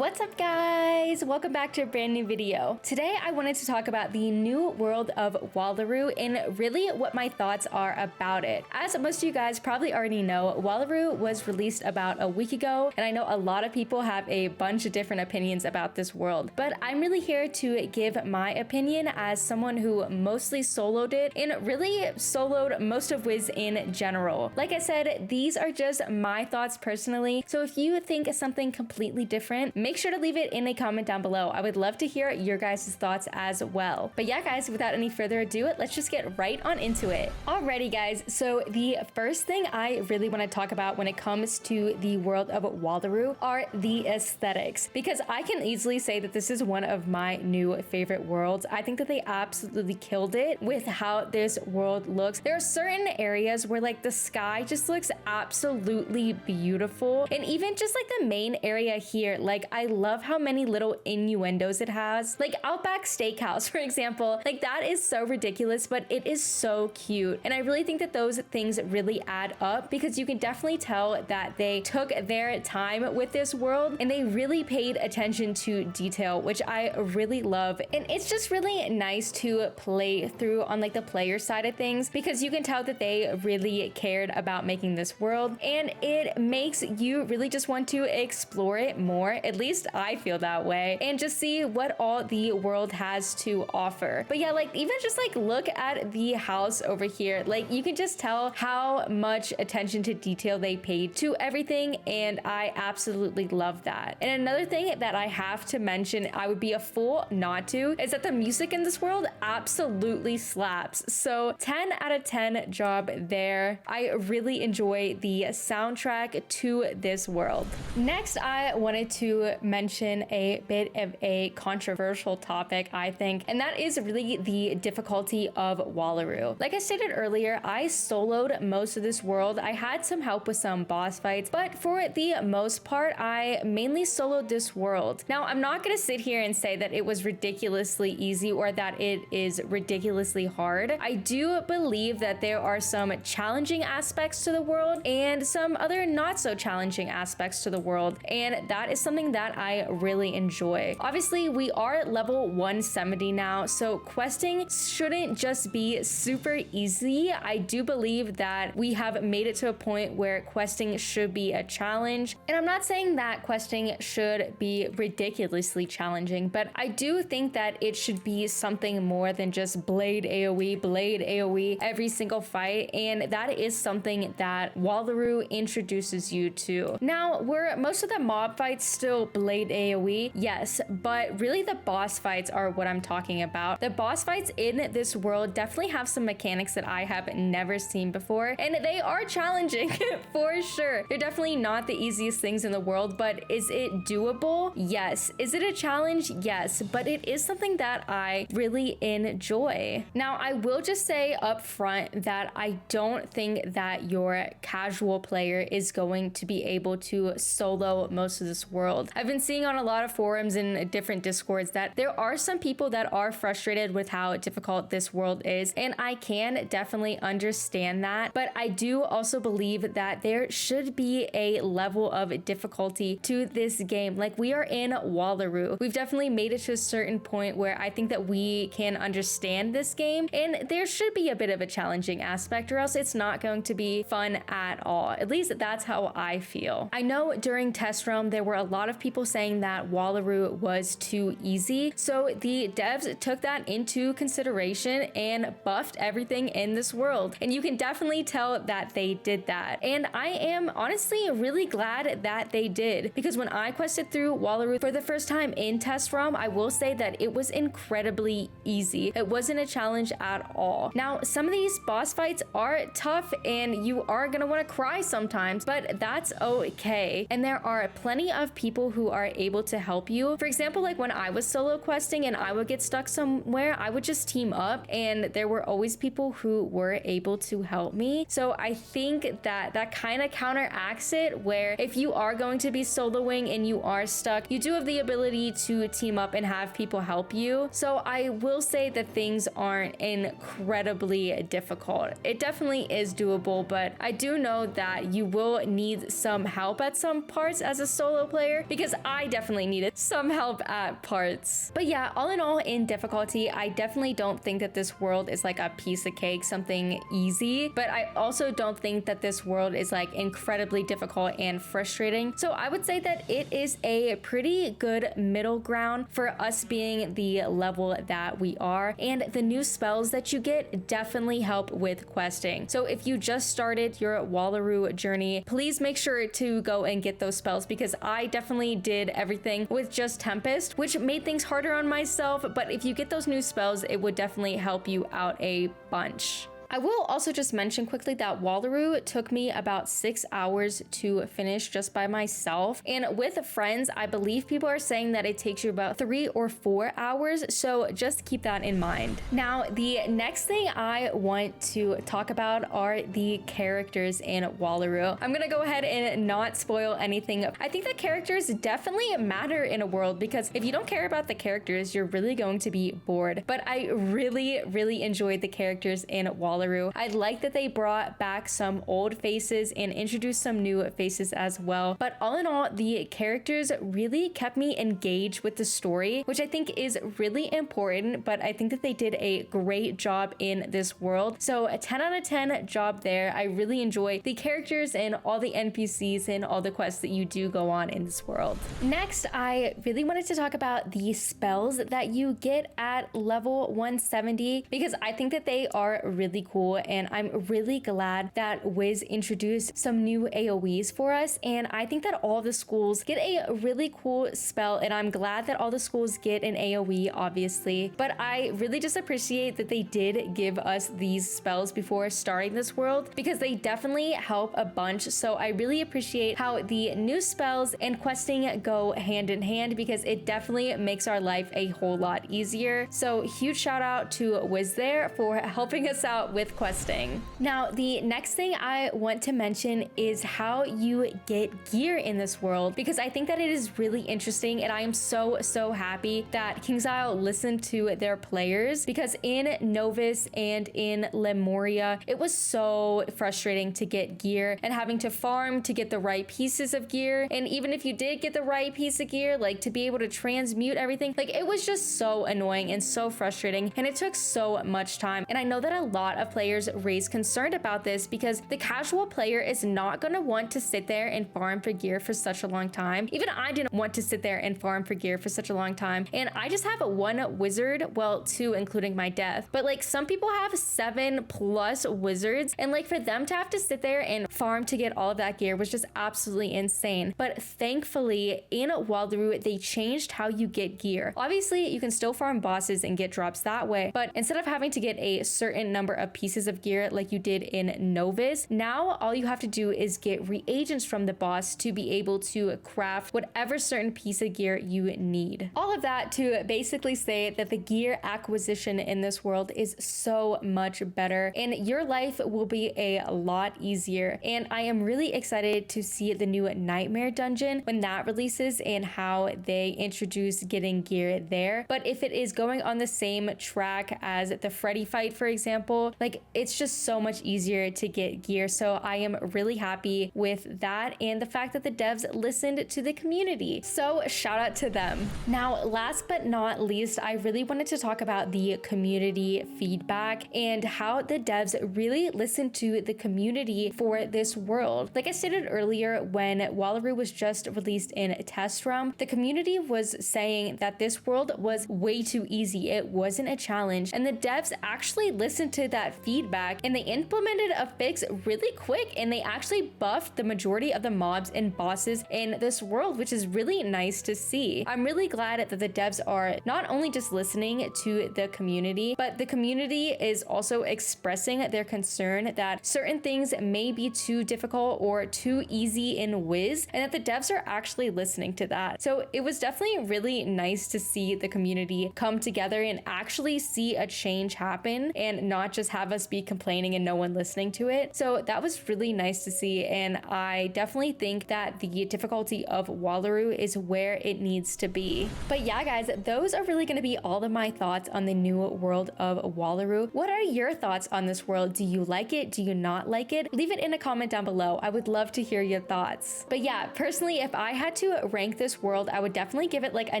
What's up guys? Welcome back to a brand new video. Today I wanted to talk about the new world of Wallaru and really what my thoughts are about it. As most of you guys probably already know, Wallaru was released about a week ago and I know a lot of people have a bunch of different opinions about this world, but I'm really here to give my opinion as someone who mostly soloed it and really soloed most of Wiz in general. Like I said, these are just my thoughts personally, so if you think something completely different, make sure to leave it in a comment down below. I would love to hear your guys' thoughts as well. But yeah guys, without any further ado, let's just get right on into it. Alrighty guys, so the first thing I really want to talk about when it comes to the world of Wallaru are the aesthetics, because I can easily say that this is one of my new favorite worlds. I think that they absolutely killed it with how this world looks. There are certain areas where like the sky just looks absolutely beautiful, and even just like the main area here, like I love how many little innuendos it has. Like Outback Steakhouse, for example, like that is so ridiculous, but it is so cute. And I really think that those things really add up, because you can definitely tell that they took their time with this world and they really paid attention to detail, which I really love. And it's just really nice to play through on like the player side of things, because you can tell that they really cared about making this world and it makes you really just want to explore it more. At least I feel that way, and just see what all the world has to offer. But yeah, like even just like look at the house over here, like you can just tell how much attention to detail they paid to everything, and I absolutely love that. And another thing that I have to mention, I would be a fool not to, is that the music in this world absolutely slaps. So 10 out of 10 job there. I really enjoy the soundtrack to this world. Next, I wanted to mention a bit of a controversial topic, I think, and that is really the difficulty of Wallaru. Like I stated earlier, I soloed most of this world. I had some help with some boss fights, but for the most part, I mainly soloed this world. Now, I'm not gonna sit here and say that it was ridiculously easy or that it is ridiculously hard. I do believe that there are some challenging aspects to the world and some other not so challenging aspects to the world, and that is something that I really enjoy. Obviously, we are at level 170 now, so questing shouldn't just be super easy. I do believe that we have made it to a point where questing should be a challenge, and I'm not saying that questing should be ridiculously challenging, but I do think that it should be something more than just blade AoE every single fight, and that is something that Wallaru introduces you to. Now, were most of the mob fights still blade AoE? Yes, but really the boss fights are what I'm talking about. The boss fights in this world definitely have some mechanics that I have never seen before, and they are challenging for sure. They're definitely not the easiest things in the world, but is it doable? Yes. Is it a challenge? Yes, but it is something that I really enjoy. Now, I will just say up front that I don't think that your casual player is going to be able to solo most of this world. I've been seeing on a lot of forums and different discords that there are some people that are frustrated with how difficult this world is, and I can definitely understand that, but I do also believe that there should be a level of difficulty to this game. Like, we are in Wallaru. We've definitely made it to a certain point where I think that we can understand this game, and there should be a bit of a challenging aspect, or else it's not going to be fun at all. At least that's how I feel. I know during Test Realm there were a lot of people saying that Wallaru was too easy, so the devs took that into consideration and buffed everything in this world, and you can definitely tell that they did that, and I am honestly really glad that they did, because when I quested through Wallaru for the first time in Test Realm, I will say that it was incredibly easy. It wasn't a challenge at all. Now, some of these boss fights are tough and you are gonna want to cry sometimes, but that's okay, and there are plenty of people who are able to help you. For example, like when I was solo questing and I would get stuck somewhere, I would just team up, and there were always people who were able to help me. So I think that that kind of counteracts it, where if you are going to be soloing and you are stuck, you do have the ability to team up and have people help you. So I will say that things aren't incredibly difficult. It definitely is doable, but I do know that you will need some help at some parts as a solo player, because because I definitely needed some help at parts. But yeah, all in all, in difficulty, I definitely don't think that this world is like a piece of cake, something easy, but I also don't think that this world is like incredibly difficult and frustrating. So I would say that it is a pretty good middle ground for us being the level that we are, and the new spells that you get definitely help with questing. So if you just started your Wallaru journey, please make sure to go and get those spells, because I definitely did everything with just Tempest, which made things harder on myself, but if you get those new spells, it would definitely help you out a bunch. I will also just mention quickly that Wallaru took me about 6 hours to finish just by myself. And with friends, I believe people are saying that it takes you about 3 or 4 hours. So just keep that in mind. Now, the next thing I want to talk about are the characters in Wallaru. I'm gonna go ahead and not spoil anything. I think the characters definitely matter in a world, because if you don't care about the characters, you're really going to be bored. But I really enjoyed the characters in Wallaru. I like that they brought back some old faces and introduced some new faces as well. But all in all, the characters really kept me engaged with the story, which I think is really important, but I think that they did a great job in this world. So a 10 out of 10 job there. I really enjoy the characters and all the NPCs and all the quests that you do go on in this world. Next, I really wanted to talk about the spells that you get at level 170, because I think that they are really cool, and I'm really glad that Wiz introduced some new AoEs for us, and I think that all the schools get a really cool spell, and I'm glad that all the schools get an AoE, obviously, but I really just appreciate that they did give us these spells before starting this world, because they definitely help a bunch. So I really appreciate how the new spells and questing go hand in hand, because it definitely makes our life a whole lot easier. So huge shout out to Wiz there for helping us out with questing. Now, the next thing I want to mention is how you get gear in this world, because I think that it is really interesting, and I am so happy that King's Isle listened to their players, because in Novus and in Lemuria, it was so frustrating to get gear and having to farm to get the right pieces of gear. And even if you did get the right piece of gear, like to be able to transmute everything, like it was just so annoying and so frustrating, and it took so much time. And I know that a lot of players raise concern about this, because the casual player is not going to want to sit there and farm for gear for such a long time. Even I didn't want to sit there and farm for gear for such a long time, and I just have one wizard, well, 2 including my death, but like some people have 7+ wizards, and like for them to have to sit there and farm to get all of that gear was just absolutely insane. But thankfully in Wallaru, they changed how you get gear. Obviously you can still farm bosses and get drops that way, but instead of having to get a certain number of pieces of gear like you did in Novus, now all you have to do is get reagents from the boss to be able to craft whatever certain piece of gear you need. All of that to basically say that the gear acquisition in this world is so much better, and your life will be a lot easier. And I am really excited to see the new Nightmare dungeon when that releases, and how they introduce getting gear there. But if it is going on the same track as the Freddy fight, for example, like it's just so much easier to get gear. So I am really happy with that, and the fact that the devs listened to the community. So shout out to them. Now, last but not least, I really wanted to talk about the community feedback and how the devs really listened to the community for this world. Like I stated earlier, when Wallaru was just released in a test realm, the community was saying that this world was way too easy. It wasn't a challenge, and the devs actually listened to that feedback, and they implemented a fix really quick, and they actually buffed the majority of the mobs and bosses in this world, which is really nice to see. I'm really glad that the devs are not only just listening to the community, but the community is also expressing their concern that certain things may be too difficult or too easy in Wiz, and that the devs are actually listening to that. So it was definitely really nice to see the community come together and actually see a change happen, and not just have have us be complaining and no one listening to it. So that was really nice to see, and I definitely think that the difficulty of Wallaru is where it needs to be. But yeah, guys, those are really going to be all of my thoughts on the new world of Wallaru. What are your thoughts on this world? Do you like it? Do you not like it? Leave it in a comment down below. I would love to hear your thoughts. But yeah, personally, if I had to rank this world, I would definitely give it like a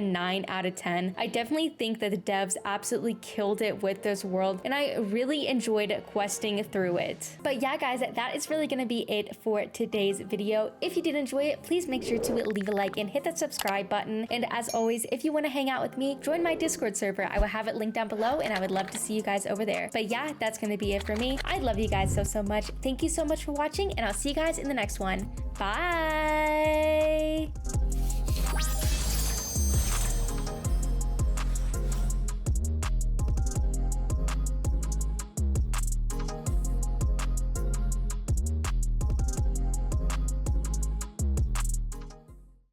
9 out of 10. I definitely think that the devs absolutely killed it with this world, and I really enjoyed questing through it. But yeah, guys, that is really going to be it for today's video. If you did enjoy it, please make sure to leave a like and hit that subscribe button. And as always, if you want to hang out with me, join my Discord server. I will have it linked down below, and I would love to see you guys over there. But yeah, that's going to be it for me. I love you guys so much. Thank you so much for watching, and I'll see you guys in the next one. Bye!